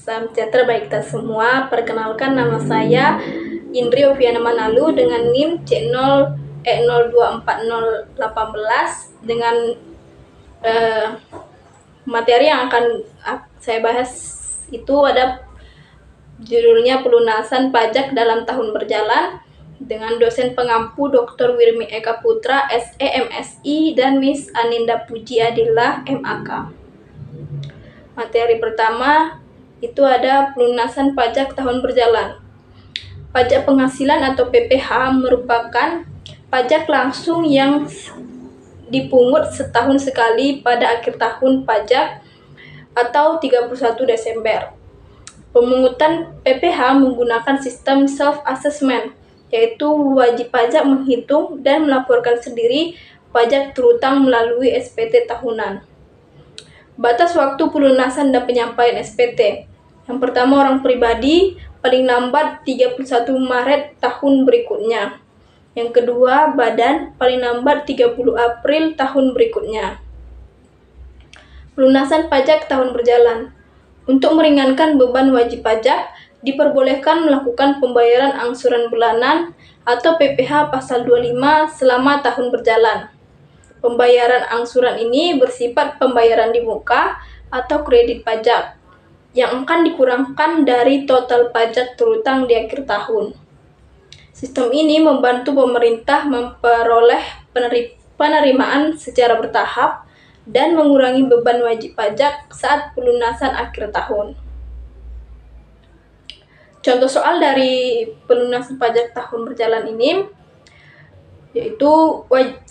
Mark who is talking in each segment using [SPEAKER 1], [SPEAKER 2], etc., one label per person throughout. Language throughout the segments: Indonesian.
[SPEAKER 1] Salam sejahtera bagi kita semua. Perkenalkan, nama saya Indri Oviana Manalu dengan NIM C0E024018 dengan materi yang akan saya bahas itu ada judulnya pelunasan pajak dalam tahun berjalan dengan dosen pengampu Dr. Wirmi Eka Putra, SE MSI, dan Miss Aninda Puji Adillah, MAK. Materi pertama itu ada pelunasan pajak tahun berjalan. Pajak penghasilan atau PPH merupakan pajak langsung yang dipungut setahun sekali pada akhir tahun pajak atau 31 Desember. Pemungutan PPH menggunakan sistem self-assessment, yaitu wajib pajak menghitung dan melaporkan sendiri pajak terutang melalui SPT tahunan. Batas waktu pelunasan dan penyampaian SPT. Yang pertama, orang pribadi paling lambat 31 Maret tahun berikutnya. Yang kedua, badan paling lambat 30 April tahun berikutnya. Pelunasan pajak tahun berjalan. Untuk meringankan beban wajib pajak, diperbolehkan melakukan pembayaran angsuran bulanan atau PPH pasal 25 selama tahun berjalan. Pembayaran angsuran ini bersifat pembayaran di muka atau kredit pajak yang akan dikurangkan dari total pajak terutang di akhir tahun. Sistem ini membantu pemerintah memperoleh penerimaan secara bertahap dan mengurangi beban wajib pajak saat pelunasan akhir tahun. Contoh soal dari pelunasan pajak tahun berjalan ini yaitu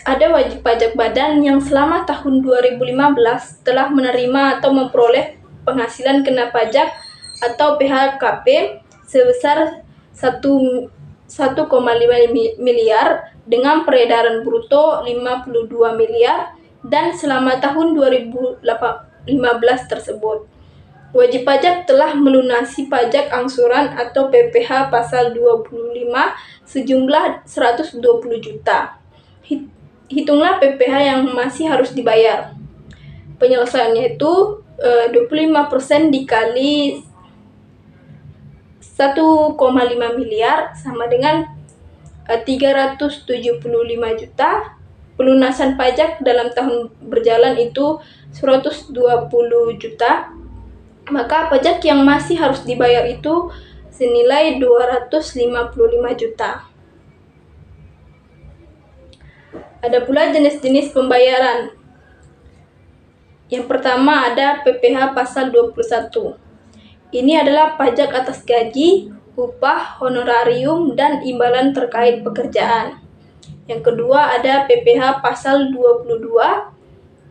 [SPEAKER 1] ada wajib pajak badan yang selama tahun 2015 telah menerima atau memperoleh penghasilan kena pajak atau PHKP sebesar 1,5 miliar dengan peredaran bruto 52 miliar dan selama tahun 2015 tersebut. Wajib pajak telah melunasi pajak angsuran atau PPH pasal 25 sejumlah 120 juta. Hitunglah PPH yang masih harus dibayar. Penyelesaiannya itu 25% dikali 1,5 miliar sama dengan 375 juta. Pelunasan pajak dalam tahun berjalan itu 120 juta. Maka pajak yang masih harus dibayar itu senilai 255 juta. Ada pula jenis-jenis pembayaran. Yang pertama ada PPH pasal 21. Ini adalah pajak atas gaji, upah, honorarium, dan imbalan terkait pekerjaan. Yang kedua ada PPH pasal 22.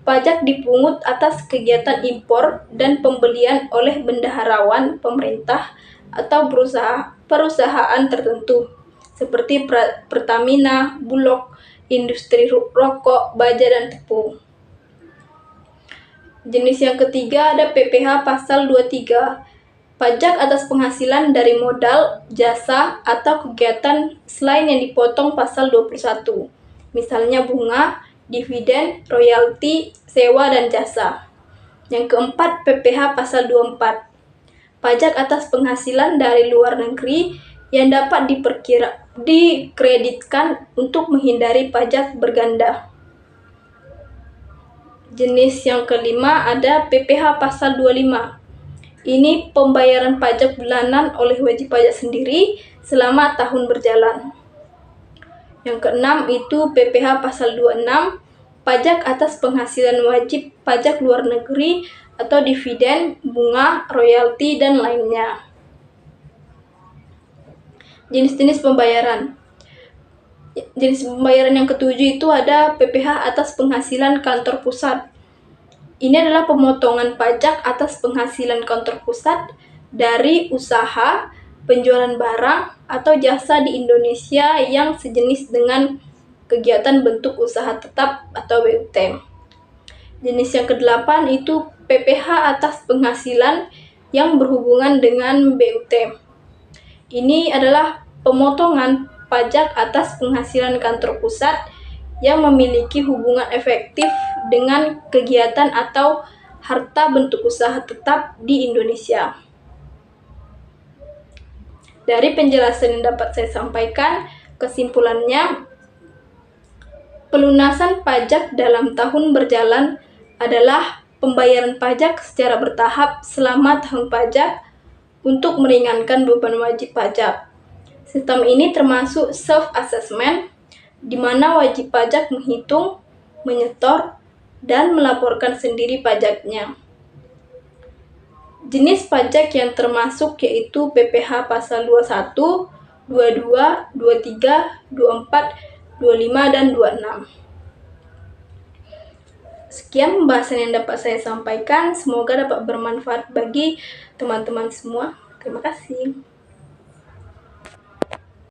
[SPEAKER 1] Pajak dipungut atas kegiatan impor dan pembelian oleh bendaharawan pemerintah atau perusahaan tertentu seperti Pertamina, Bulog, industri rokok, baja, dan tepung. Jenis yang ketiga ada PPH pasal 23. Pajak atas penghasilan dari modal, jasa, atau kegiatan selain yang dipotong pasal 21. Misalnya bunga, dividen, royalti, sewa, dan jasa. Yang keempat, PPH pasal 24. Pajak atas penghasilan dari luar negeri yang dapat dikreditkan untuk menghindari pajak berganda. Jenis yang kelima ada PPH pasal 25. Ini pembayaran pajak bulanan oleh wajib pajak sendiri selama tahun berjalan. Yang keenam itu PPH pasal 26, pajak atas penghasilan wajib pajak luar negeri atau dividen, bunga, royalti, dan lainnya. Jenis-jenis pembayaran. Jenis pembayaran yang ketujuh itu ada PPH atas penghasilan kantor pusat. Ini adalah pemotongan pajak atas penghasilan kantor pusat dari usaha, penjualan barang, atau jasa di Indonesia yang sejenis dengan kegiatan bentuk usaha tetap atau BUT. Jenis yang kedelapan itu PPH atas penghasilan yang berhubungan dengan BUT. Ini adalah pemotongan pajak atas penghasilan kantor pusat yang memiliki hubungan efektif dengan kegiatan atau harta bentuk usaha tetap di Indonesia. Dari penjelasan yang dapat saya sampaikan, kesimpulannya, pelunasan pajak dalam tahun berjalan adalah pembayaran pajak secara bertahap selama tahun pajak untuk meringankan beban wajib pajak. Sistem ini termasuk self-assessment, di mana wajib pajak menghitung, menyetor, dan melaporkan sendiri pajaknya. Jenis pajak yang termasuk yaitu PPh pasal 21, 22, 23, 24, 25, dan 26. Sekian pembahasan yang dapat saya sampaikan. Semoga dapat bermanfaat bagi teman-teman semua. Terima kasih.